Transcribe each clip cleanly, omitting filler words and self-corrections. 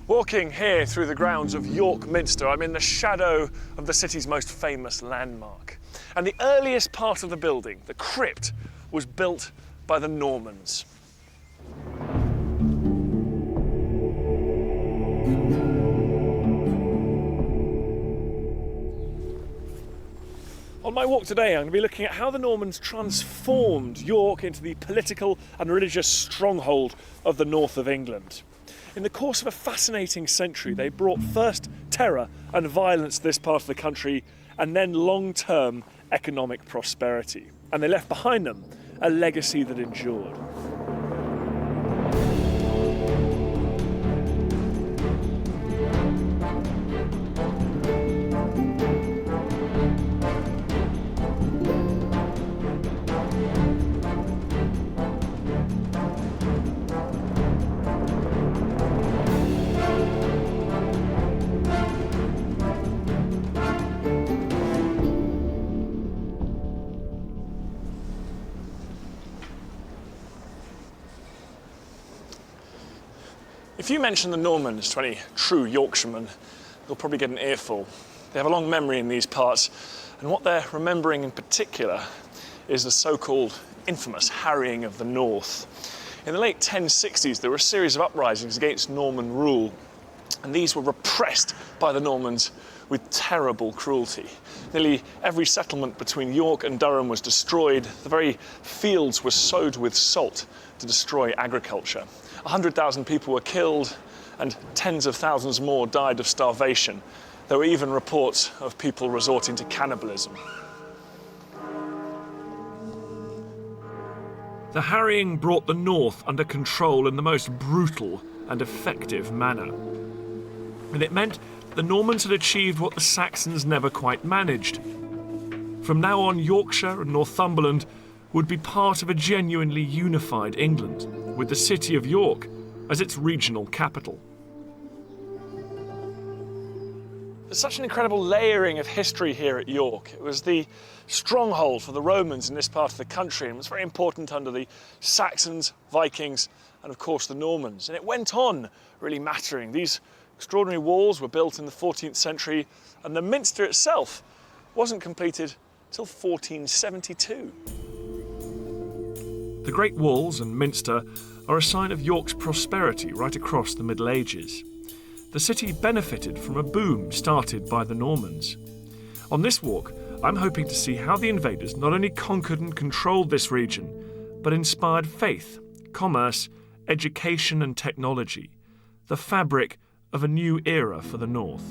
Walking here through the grounds of York Minster, I'm in the shadow of the city's most famous landmark. And the earliest part of the building, the crypt, was built by the Normans. On my walk today, I'm going to be looking at how the Normans transformed York into the political and religious stronghold of the north of England. In the course of a fascinating century, they brought first terror and violence to this part of the country, and then long-term economic prosperity. And they left behind them a legacy that endured. If you mention the Normans to any true Yorkshireman, you'll probably get an earful. They have a long memory in these parts, and what they're remembering in particular is the so-called infamous harrying of the north. In the late 1060s, there were a series of uprisings against Norman rule, and these were repressed by the Normans with terrible cruelty. Nearly every settlement between York and Durham was destroyed. The very fields were sowed with salt to destroy agriculture. 100,000 people were killed and tens of thousands more died of starvation. There were even reports of people resorting to cannibalism. The harrying brought the north under control in the most brutal and effective manner. And it meant the Normans had achieved what the Saxons never quite managed. From now on, Yorkshire and Northumberland would be part of a genuinely unified England, with the city of York as its regional capital. There's such an incredible layering of history here at York. It was the stronghold for the Romans in this part of the country, and was very important under the Saxons, Vikings, and of course the Normans. And it went on really mattering. These extraordinary walls were built in the 14th century, and the Minster itself wasn't completed till 1472. The Great Walls and Minster are a sign of York's prosperity right across the Middle Ages. The city benefited from a boom started by the Normans. On this walk, I'm hoping to see how the invaders not only conquered and controlled this region, but inspired faith, commerce, education and technology, the fabric of a new era for the north.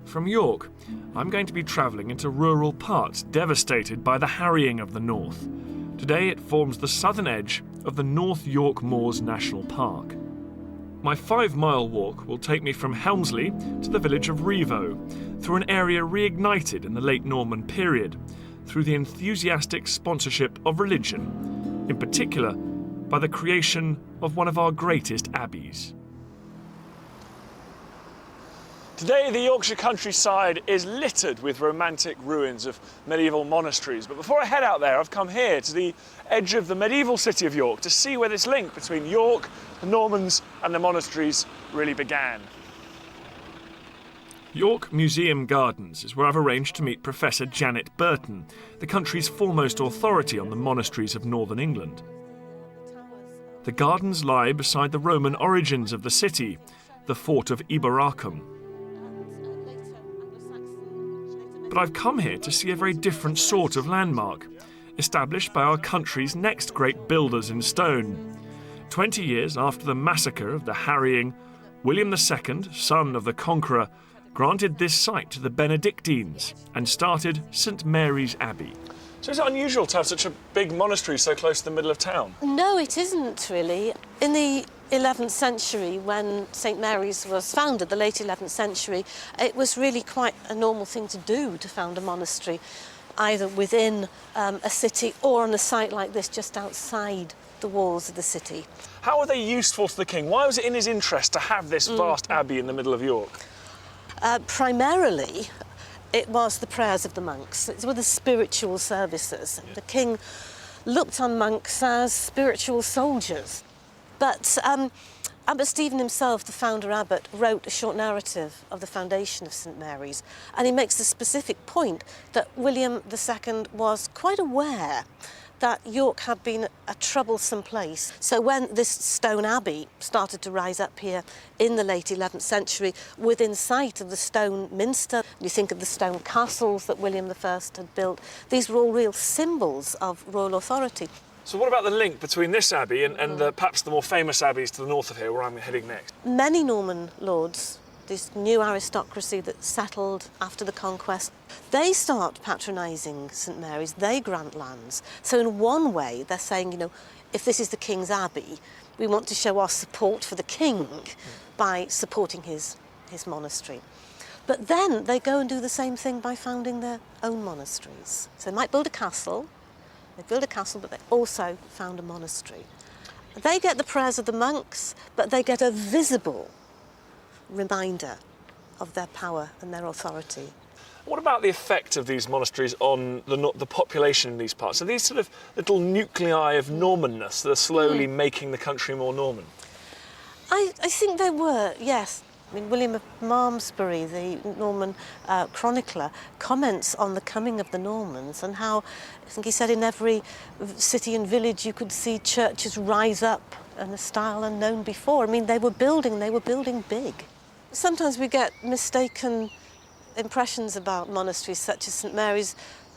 From York, I'm going to be travelling into rural parts devastated by the harrying of the north. Today it forms the southern edge of the North York Moors National Park. My 5-mile walk will take me from Helmsley to the village of Rievaulx, through an area reignited in the late Norman period, through the enthusiastic sponsorship of religion, in particular by the creation of one of our greatest abbeys. Today, the Yorkshire countryside is littered with romantic ruins of medieval monasteries. But before I head out there, I've come here to the edge of the medieval city of York to see where this link between York, the Normans and the monasteries really began. York Museum Gardens is where I've arranged to meet Professor Janet Burton, the country's foremost authority on the monasteries of northern England. The gardens lie beside the Roman origins of the city, the fort of Eboracum. But I've come here to see a very different sort of landmark, established by our country's next great builders in stone. 20 years after the massacre of the harrying, William II, son of the Conqueror, granted this site to the Benedictines and started St Mary's Abbey. So is it unusual to have such a big monastery so close to the middle of town? No, it isn't really. In the 11th century, when St Mary's was founded, the late 11th century, it was really quite a normal thing to do to found a monastery, either within a city or on a site like this just outside the walls of the city. How were they useful to the king? Why was it in his interest to have this vast abbey in the middle of York? Primarily, it was the prayers of the monks. It were the spiritual services. The king looked on monks as spiritual soldiers. But Abbot Stephen himself, the founder abbot, wrote a short narrative of the foundation of St Mary's, and he makes the specific point that William II was quite aware that York had been a troublesome place. So when this stone abbey started to rise up here in the late 11th century, within sight of the stone minster, you think of the stone castles that William I had built, these were all real symbols of royal authority. So what about the link between this abbey and perhaps the more famous abbeys to the north of here, where I'm heading next? Many Norman lords, this new aristocracy that settled after the conquest, they start patronising St Mary's, they grant lands. So in one way, they're saying, you know, if this is the King's Abbey, we want to show our support for the King by supporting his monastery. But then they go and do the same thing by founding their own monasteries. So they might build a castle, but they also found a monastery. They get the prayers of the monks, but they get a visible reminder of their power and their authority. What about the effect of these monasteries on the population in these parts? Are these sort of little nuclei of Normanness that are slowly making the country more Norman? I think they were, yes. I mean, William of Malmesbury, the Norman chronicler, comments on the coming of the Normans and how, I think he said, in every city and village you could see churches rise up in a style unknown before. I mean, they were building big. Sometimes we get mistaken impressions about monasteries such as St Mary's.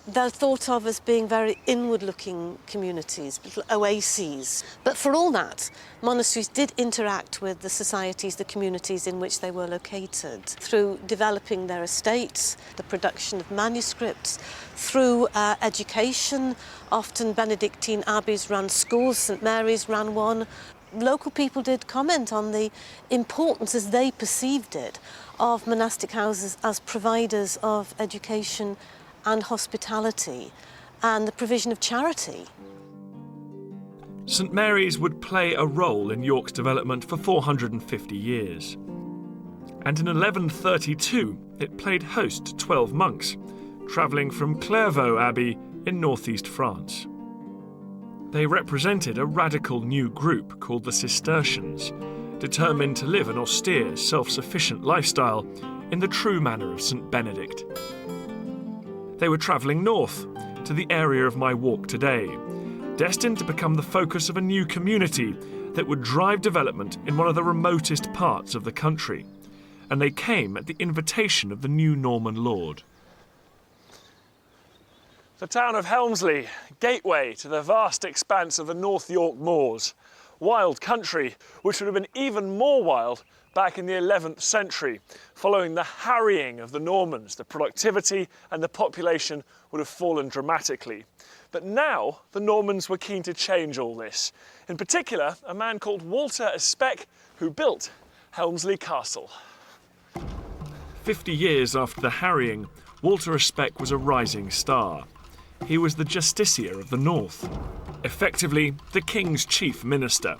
They're thought of as being very inward-looking communities, little oases. But for all that, monasteries did interact with the societies, the communities in which they were located, through developing their estates, the production of manuscripts, through education. Often Benedictine abbeys ran schools, St Mary's ran one. Local people did comment on the importance, as they perceived it, of monastic houses as providers of education and hospitality, and the provision of charity. St Mary's would play a role in York's development for 450 years. And in 1132, it played host to 12 monks, travelling from Rievaulx Abbey in northeast France. They represented a radical new group called the Cistercians, determined to live an austere, self-sufficient lifestyle in the true manner of St Benedict. They were travelling north, to the area of my walk today, destined to become the focus of a new community that would drive development in one of the remotest parts of the country. And they came at the invitation of the new Norman lord. The town of Helmsley, gateway to the vast expanse of the North York moors. Wild country, which would have been even more wild back in the 11th century. Following the harrying of the Normans, the productivity and the population would have fallen dramatically. But now the Normans were keen to change all this. In particular, a man called Walter Especk, who built Helmsley Castle. 50 years after the harrying, Walter Especk was a rising star. He was the justiciar of the north, effectively the king's chief minister.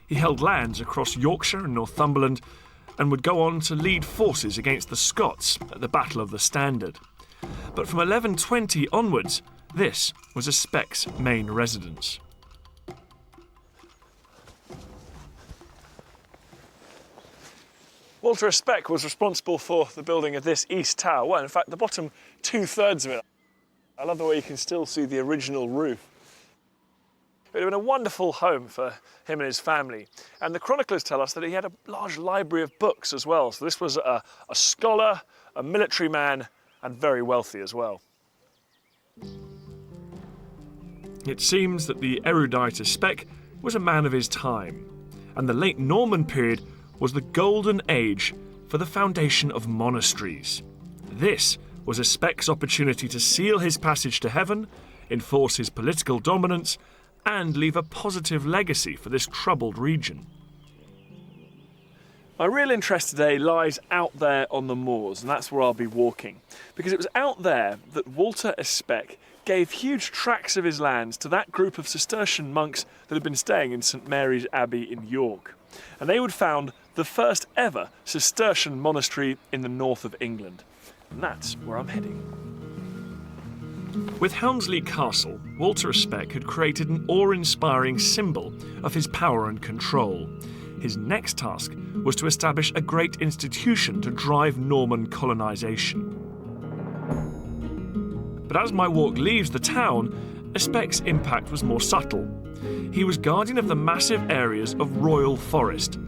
He held lands across Yorkshire and Northumberland and would go on to lead forces against the Scots at the Battle of the Standard. But from 1120 onwards, this was Especk's main residence. Walter Especk was responsible for the building of this east tower. Well, in fact, the bottom 2/3 of it. I love the way you can still see the original roof. It would have been a wonderful home for him and his family. And the chroniclers tell us that he had a large library of books as well. So this was a scholar, a military man, and very wealthy as well. It seems that the erudite Especk was a man of his time, and the late Norman period was the golden age for the foundation of monasteries. This was Especk's opportunity to seal his passage to heaven, enforce his political dominance, and leave a positive legacy for this troubled region. My real interest today lies out there on the moors, and that's where I'll be walking, because it was out there that Walter Especk gave huge tracts of his lands to that group of Cistercian monks that had been staying in St Mary's Abbey in York. And they would found the first ever Cistercian monastery in the north of England. And that's where I'm heading. With Helmsley Castle, Walter Especk had created an awe-inspiring symbol of his power and control. his next task was to establish a great institution to drive Norman colonisation. But as my walk leaves the town, Aspec's impact was more subtle. He was guardian of the massive areas of royal forest,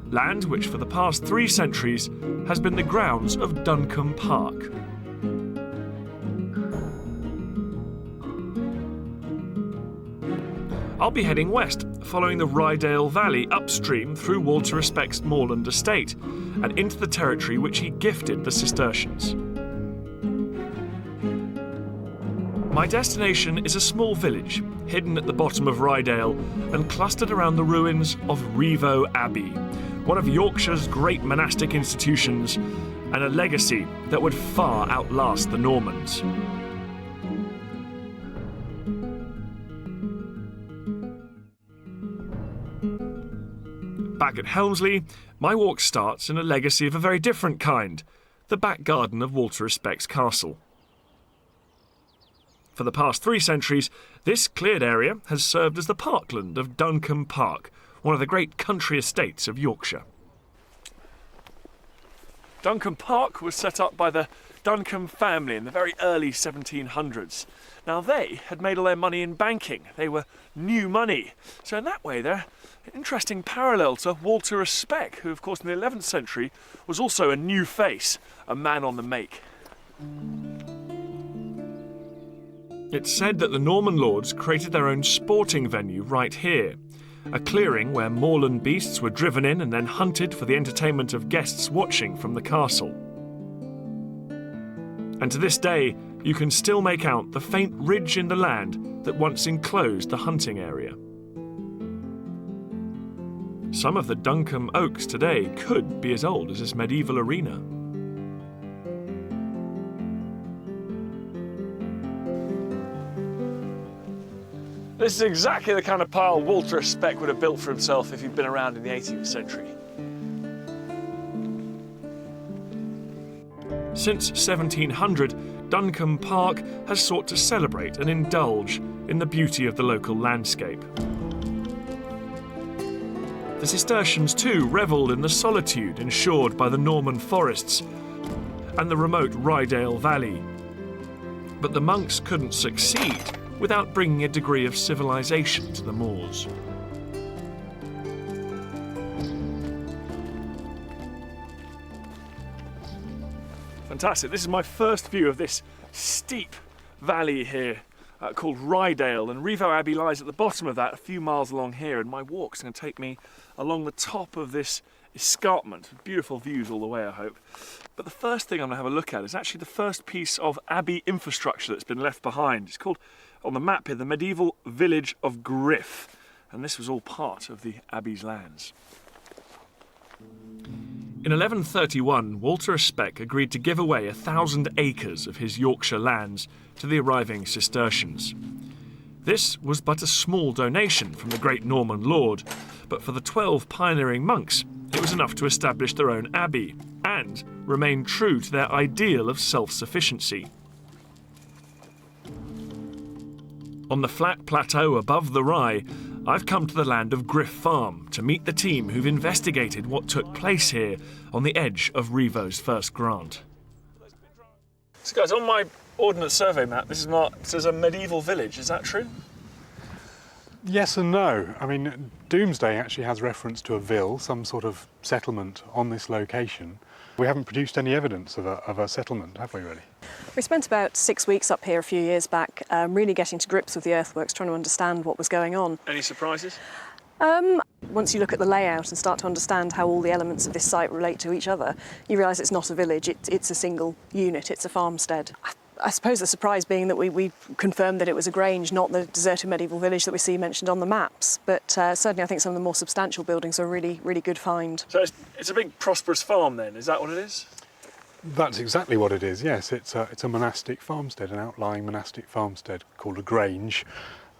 land which for the past 3 centuries has been the grounds of Duncombe Park. I'll be heading west, following the Rievaulx Valley upstream through Walter Aspec's moorland estate and into the territory which he gifted the Cistercians. My destination is a small village, hidden at the bottom of Rievaulx and clustered around the ruins of Rievaulx Abbey, one of Yorkshire's great monastic institutions and a legacy that would far outlast the Normans. Back at Helmsley, my walk starts in a legacy of a very different kind, the back garden of Walter Aspec's castle. For the past 3 centuries, this cleared area has served as the parkland of Duncombe Park, one of the great country estates of Yorkshire. Duncombe Park was set up by the Duncombe family in the very early 1700s. Now they had made all their money in banking. They were new money. So in that way they're an interesting parallel to Walter Aspec, who of course in the 11th century was also a new face, a man on the make. It's said that the Norman lords created their own sporting venue right here, a clearing where moorland beasts were driven in and then hunted for the entertainment of guests watching from the castle. And to this day, you can still make out the faint ridge in the land that once enclosed the hunting area. Some of the Duncombe oaks today could be as old as this medieval arena. This is exactly the kind of pile Walter Aspec would have built for himself if he'd been around in the 18th century. Since 1700, Duncombe Park has sought to celebrate and indulge in the beauty of the local landscape. The Cistercians too revelled in the solitude ensured by the Norman forests and the remote Rievaulx Valley. But the monks couldn't succeed without bringing a degree of civilization to the moors. Fantastic. This is my first view of this steep valley here called Rievaulx, and Rievaulx Abbey lies at the bottom of that, a few miles along here, and my walk's going to take me along the top of this escarpment. Beautiful views all the way, I hope. But the first thing I'm going to have a look at is actually the first piece of abbey infrastructure that's been left behind. It's called, on the map here, the medieval village of Griff, and this was all part of the abbey's lands. In 1131, Walter Aspec agreed to give away 1,000 acres of his Yorkshire lands to the arriving Cistercians. This was but a small donation from the great Norman lord, but for the 12 pioneering monks, it was enough to establish their own abbey and remain true to their ideal of self-sufficiency. On the flat plateau above the Rye, I've come to the land of Griff Farm to meet the team who've investigated what took place here on the edge of Rievaulx's first grant. So guys, on my Ordnance Survey map, this is marked as a medieval village, is that true? Yes and no. I mean, Domesday actually has reference to a vill, some sort of settlement on this location. We haven't produced any evidence of a settlement, have we really? We spent about 6 weeks up here a few years back, really getting to grips with the earthworks, trying to understand what was going on. Any surprises? Once you look at the layout and start to understand how all the elements of this site relate to each other, you realise it's not a village, it's a single unit, it's a farmstead. I suppose the surprise being that we confirmed that it was a grange, not the deserted medieval village that we see mentioned on the maps. But certainly I think some of the more substantial buildings are a really, really good find. So it's a big prosperous farm then, is that what it is? That's exactly what it is, yes. It's a monastic farmstead, an outlying monastic farmstead called a grange.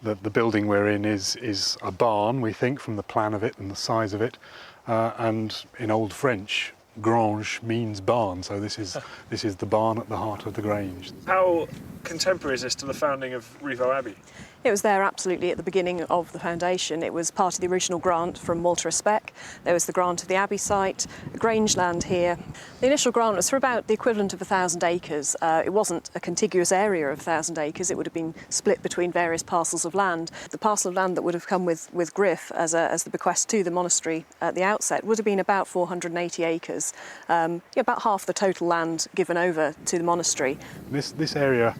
The building we're in is a barn, we think, from the plan of it and the size of it. And in Old French, grange means barn, so this is the barn at the heart of the grange. How contemporary is this to the founding of Rievaulx Abbey? It was there absolutely at the beginning of the foundation. It was part of the original grant from Walter Speck. There was the grant of the Abbey site, the Grange land here. The initial grant was for about the equivalent of 1,000 acres. It wasn't a contiguous area of 1,000 acres. It would have been split between various parcels of land. The parcel of land that would have come with griff as the bequest to the monastery at the outset would have been about 480 acres, about half the total land given over to the monastery. This area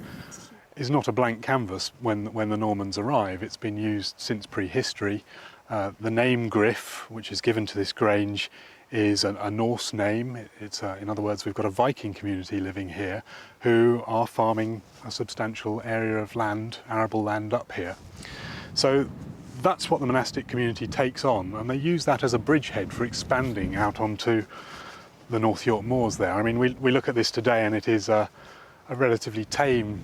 is not a blank canvas when the Normans arrive. It's been used since prehistory. The name Griff, which is given to this grange, is a Norse name. It's in other words, we've got a Viking community living here who are farming a substantial area of land, arable land up here. So that's what the monastic community takes on, and they use that as a bridgehead for expanding out onto the North York moors there. I mean, we look at this today and it is a relatively tame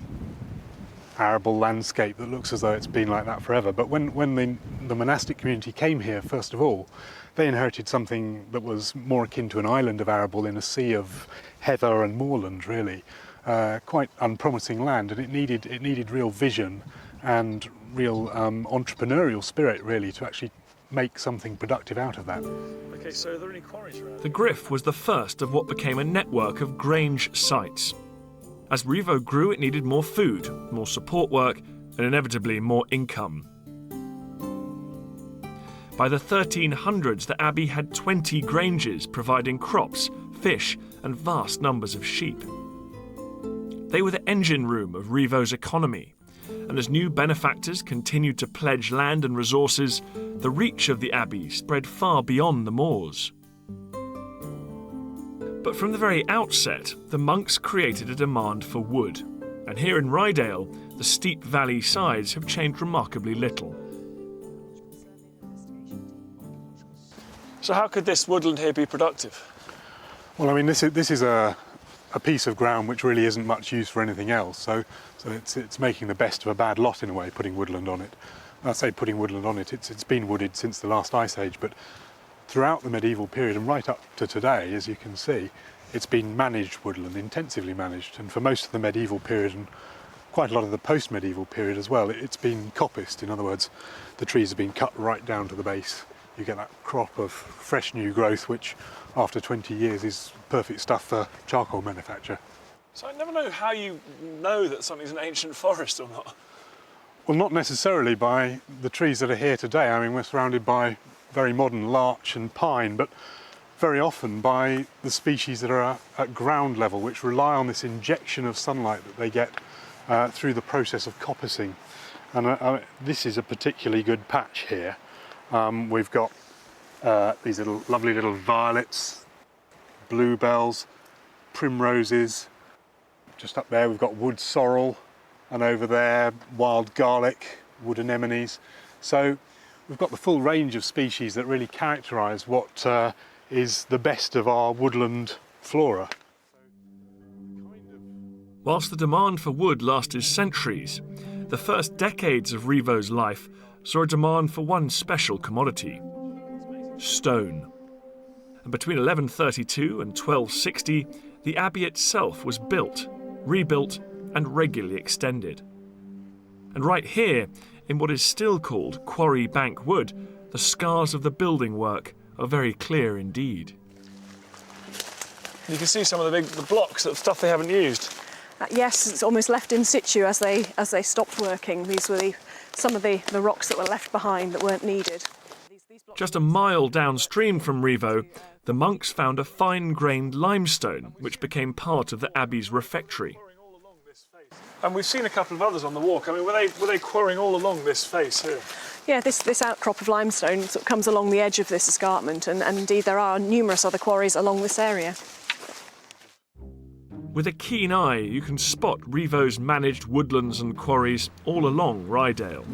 arable landscape that looks as though it's been like that forever. But when the monastic community came here, first of all, they inherited something that was more akin to an island of arable in a sea of heather and moorland, really. Quite unpromising land, and it needed real vision and real entrepreneurial spirit, really, to actually make something productive out of that. Okay, so are there any quarries around? The Griff was the first of what became a network of grange sites. As Rievaulx grew, it needed more food, more support work, and inevitably more income. By the 1300s, the abbey had 20 granges providing crops, fish, and vast numbers of sheep. They were the engine room of Rievaulx's economy, and as new benefactors continued to pledge land and resources, the reach of the abbey spread far beyond the moors. But from the very outset, the monks created a demand for wood, and here in Rievaulx, the steep valley sides have changed remarkably little. So how could this woodland here be productive? Well, I mean, this is a piece of ground which really isn't much used for anything else, so it's making the best of a bad lot in a way, putting woodland on it. I say putting woodland on it, it's been wooded since the last ice age, but throughout the medieval period and right up to today, as you can see, it's been managed woodland, intensively managed, and for most of the medieval period and quite a lot of the post-medieval period as well, it's been coppiced. In other words, the trees have been cut right down to the base. You get that crop of fresh new growth, which after 20 years is perfect stuff for charcoal manufacture. So I never know how you know that something's an ancient forest or not. Well, not necessarily by the trees that are here today. I mean, we're surrounded by very modern larch and pine, but very often by the species that are at ground level, which rely on this injection of sunlight that they get through the process of coppicing. And this is a particularly good patch here. We've got these lovely little violets, bluebells, primroses. Just up there we've got wood sorrel, and over there wild garlic, wood anemones. So we've got the full range of species that really characterise what is the best of our woodland flora. Whilst the demand for wood lasted centuries, the first decades of Rievaulx's life saw a demand for one special commodity: stone. And between 1132 and 1260, the abbey itself was built, rebuilt, and regularly extended. And right here, in what is still called Quarry Bank Wood, the scars of the building work are very clear indeed. You can see some of the blocks of stuff they haven't used. Yes, it's almost left in situ as they stopped working. These were some of the rocks that were left behind that weren't needed. Just a mile downstream from Rievaulx, the monks found a fine-grained limestone which became part of the abbey's refectory. And we've seen a couple of others on the walk. I mean, were they quarrying all along this face here? Yeah, this outcrop of limestone sort of comes along the edge of this escarpment, and indeed there are numerous other quarries along this area. With a keen eye, you can spot Rievaulx's managed woodlands and quarries all along Rievaulx.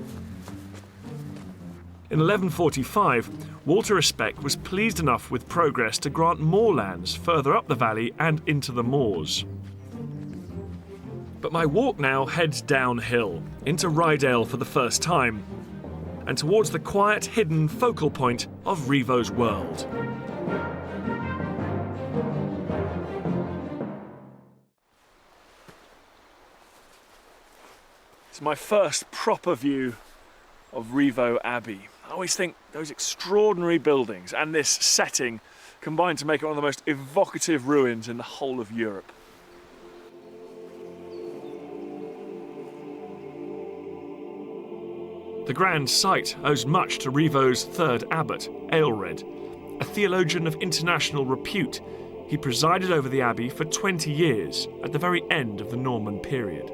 In 1145, Walter Speck was pleased enough with progress to grant more lands further up the valley and into the moors. But my walk now heads downhill, into Rievaulx for the first time, and towards the quiet, hidden focal point of Rievaulx's world. It's my first proper view of Rievaulx Abbey. I always think those extraordinary buildings and this setting combine to make it one of the most evocative ruins in the whole of Europe. The grand site owes much to Rievaulx's third abbot, Aelred, a theologian of international repute. He presided over the abbey for 20 years at the very end of the Norman period.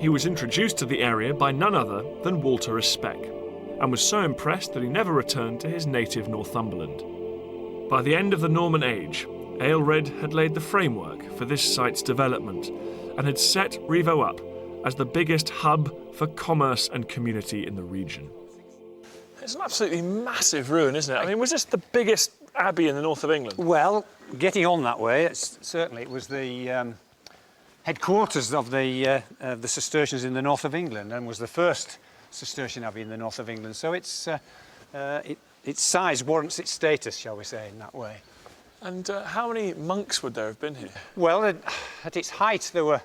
He was introduced to the area by none other than Walter Especk, and was so impressed that he never returned to his native Northumberland. By the end of the Norman age, Aelred had laid the framework for this site's development and had set Rievaulx up as the biggest hub for commerce and community in the region. It's an absolutely massive ruin, isn't it? I mean, was this the biggest abbey in the north of England? Well, getting on that way, it was the headquarters of the Cistercians in the north of England, and was the first Cistercian abbey in the north of England. So its size warrants its status, shall we say, in that way. And how many monks would there have been here? Well, at its height, there were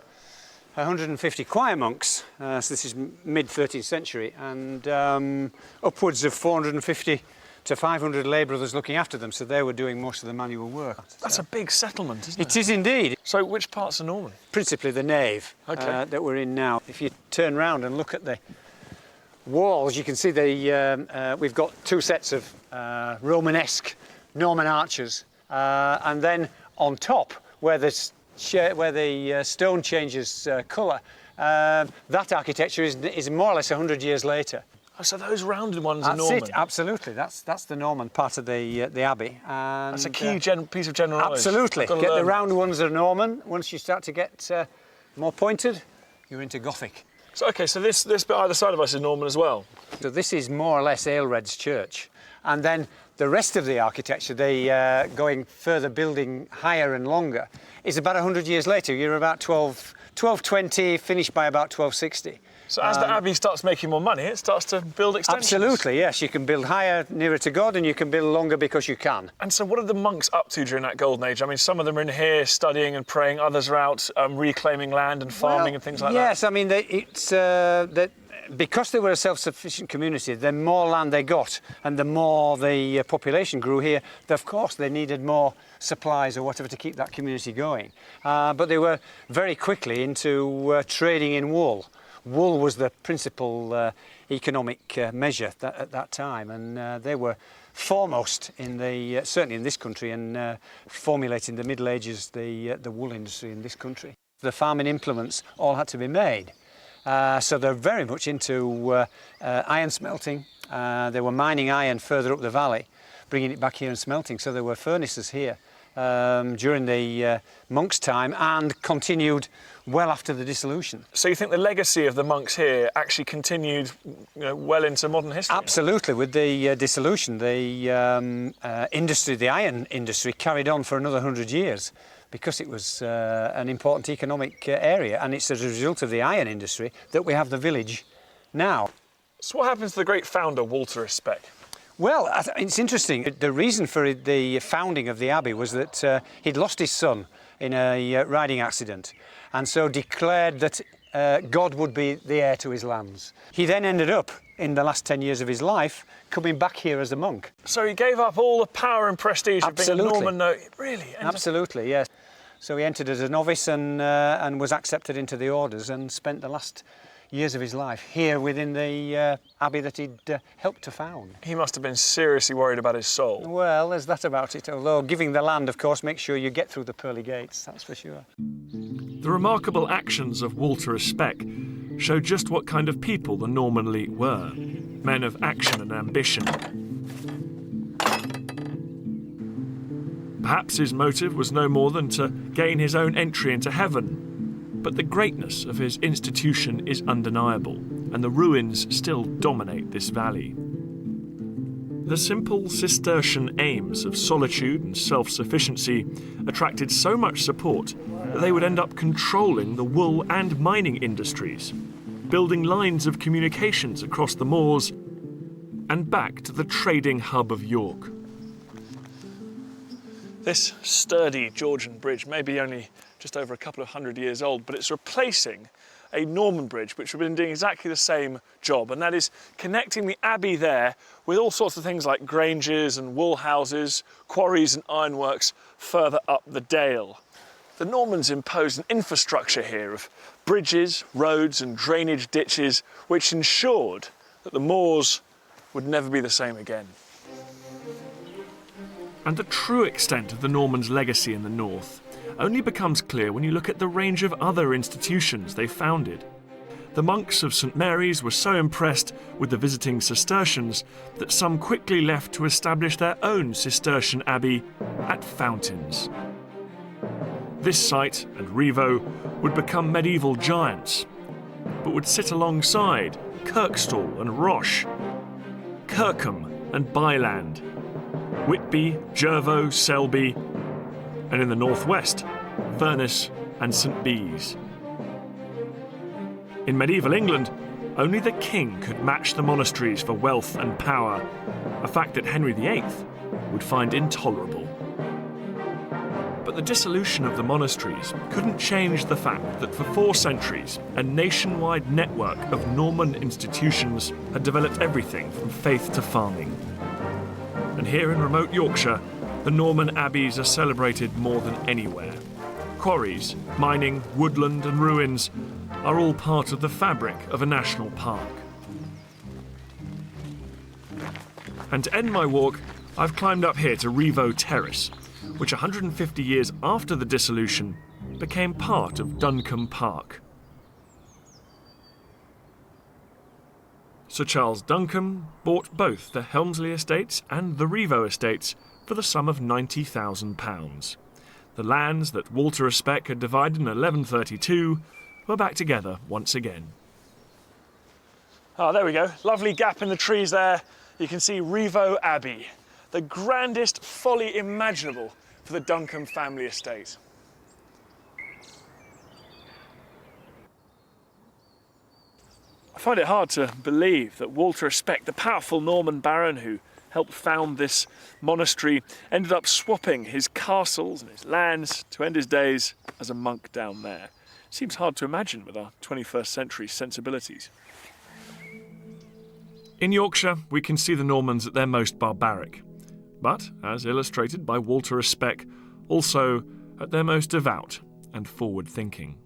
150 choir monks, so this is mid-13th century, and upwards of 450 to 500 lay brothers looking after them, so they were doing most of the manual work. That's a big settlement, isn't it? It is indeed. So which parts are Norman? Principally the nave that we're in now. If you turn round and look at the walls, you can see we've got two sets of Romanesque Norman arches, and then on top, where the stone changes colour, that architecture is more or less 100 years later. Oh, so those rounded ones are Norman? That's it, absolutely. That's the Norman part of the abbey. And that's a key piece of general knowledge. Absolutely. The round ones are Norman. Once you start to get more pointed, you're into Gothic. So, okay, so this bit either side of us is Norman as well? So this is more or less Aelred's church. And then the rest of the architecture, going further, building higher and longer, is about 100 years later. You're about 1220, finished by about 1260. So as the abbey starts making more money, it starts to build extensions? Absolutely, yes. You can build higher, nearer to God, and you can build longer because you can. And so what are the monks up to during that golden age? I mean, some of them are in here studying and praying, others are out reclaiming land and farming and things like that. Yes, I mean, because they were a self-sufficient community, the more land they got and the more the population grew here, of course they needed more supplies or whatever to keep that community going. But they were very quickly into trading in wool. Wool was the principal economic measure at that time, and they were foremost in certainly in this country, and formulating the Middle Ages, the wool industry in this country. The farming implements all had to be made. So they're very much into iron smelting. They were mining iron further up the valley, bringing it back here and smelting. So there were furnaces here during the monks' time, and continued well after the dissolution. So you think the legacy of the monks here actually continued, well into modern history? Absolutely. With the dissolution, the industry, the iron industry, carried on for another 100 years. Because it was an important economic area, and it's as a result of the iron industry that we have the village now. So what happens to the great founder, Walter Especk? Well, it's interesting. The reason for the founding of the abbey was that he'd lost his son in a riding accident, and so declared that God would be the heir to his lands. He then ended up, in the last 10 years of his life, coming back here as a monk. So he gave up all the power and prestige of being a Norman? No, really? Absolutely, yes. So he entered as a novice and was accepted into the orders, and spent the last years of his life here within the abbey that he'd helped to found. He must have been seriously worried about his soul. Well, there's that about it, although giving the land, of course, makes sure you get through the pearly gates, that's for sure. The remarkable actions of Walter Especk show just what kind of people the Norman elite were. Men of action and ambition. Perhaps his motive was no more than to gain his own entry into heaven. But the greatness of his institution is undeniable, and the ruins still dominate this valley. The simple Cistercian aims of solitude and self-sufficiency attracted so much support that they would end up controlling the wool and mining industries, building lines of communications across the moors and back to the trading hub of York. This sturdy Georgian bridge may be only just over a couple of 100 years old, but it's replacing a Norman bridge which have been doing exactly the same job, and that is connecting the abbey there with all sorts of things like granges and wool houses, quarries and ironworks further up the dale. The Normans imposed an infrastructure here of bridges, roads and drainage ditches which ensured that the moors would never be the same again. And the true extent of the Normans' legacy in the north only becomes clear when you look at the range of other institutions they founded. The monks of St Mary's were so impressed with the visiting Cistercians that some quickly left to establish their own Cistercian abbey at Fountains. This site and Rievaulx would become medieval giants, but would sit alongside Kirkstall and Roche, Kirkham and Byland, Whitby, Jervaux, Selby, and in the northwest, Furness and St Bees. In medieval England, only the king could match the monasteries for wealth and power, a fact that Henry VIII would find intolerable. But the dissolution of the monasteries couldn't change the fact that for 4 centuries, a nationwide network of Norman institutions had developed everything from faith to farming. And here in remote Yorkshire, the Norman abbeys are celebrated more than anywhere. Quarries, mining, woodland and ruins are all part of the fabric of a national park. And to end my walk, I've climbed up here to Rievaulx Terrace, which 150 years after the dissolution became part of Duncombe Park. Sir Charles Duncombe bought both the Helmsley estates and the Rievaulx estates for the sum of £90,000. The lands that Walter Speck had divided in 1132 were back together once again. Ah, there we go. Lovely gap in the trees there. You can see Rievaulx Abbey, the grandest folly imaginable for the Duncombe family estate. I find it hard to believe that Walter Speck, the powerful Norman baron who helped found this monastery, ended up swapping his castles and his lands to end his days as a monk down there. Seems hard to imagine with our 21st century sensibilities. In Yorkshire, we can see the Normans at their most barbaric, but, as illustrated by Walter Speck, also at their most devout and forward-thinking.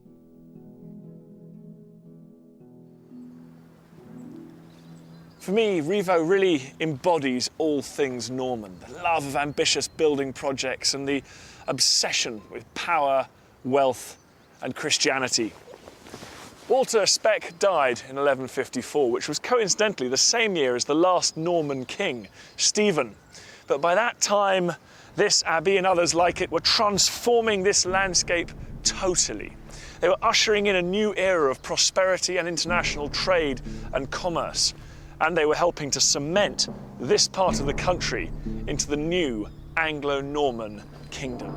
For me, Rievaulx really embodies all things Norman, the love of ambitious building projects and the obsession with power, wealth and Christianity. Walter Speck died in 1154, which was coincidentally the same year as the last Norman king, Stephen. But by that time, this abbey and others like it were transforming this landscape totally. They were ushering in a new era of prosperity and international trade and commerce. And they were helping to cement this part of the country into the new Anglo-Norman kingdom.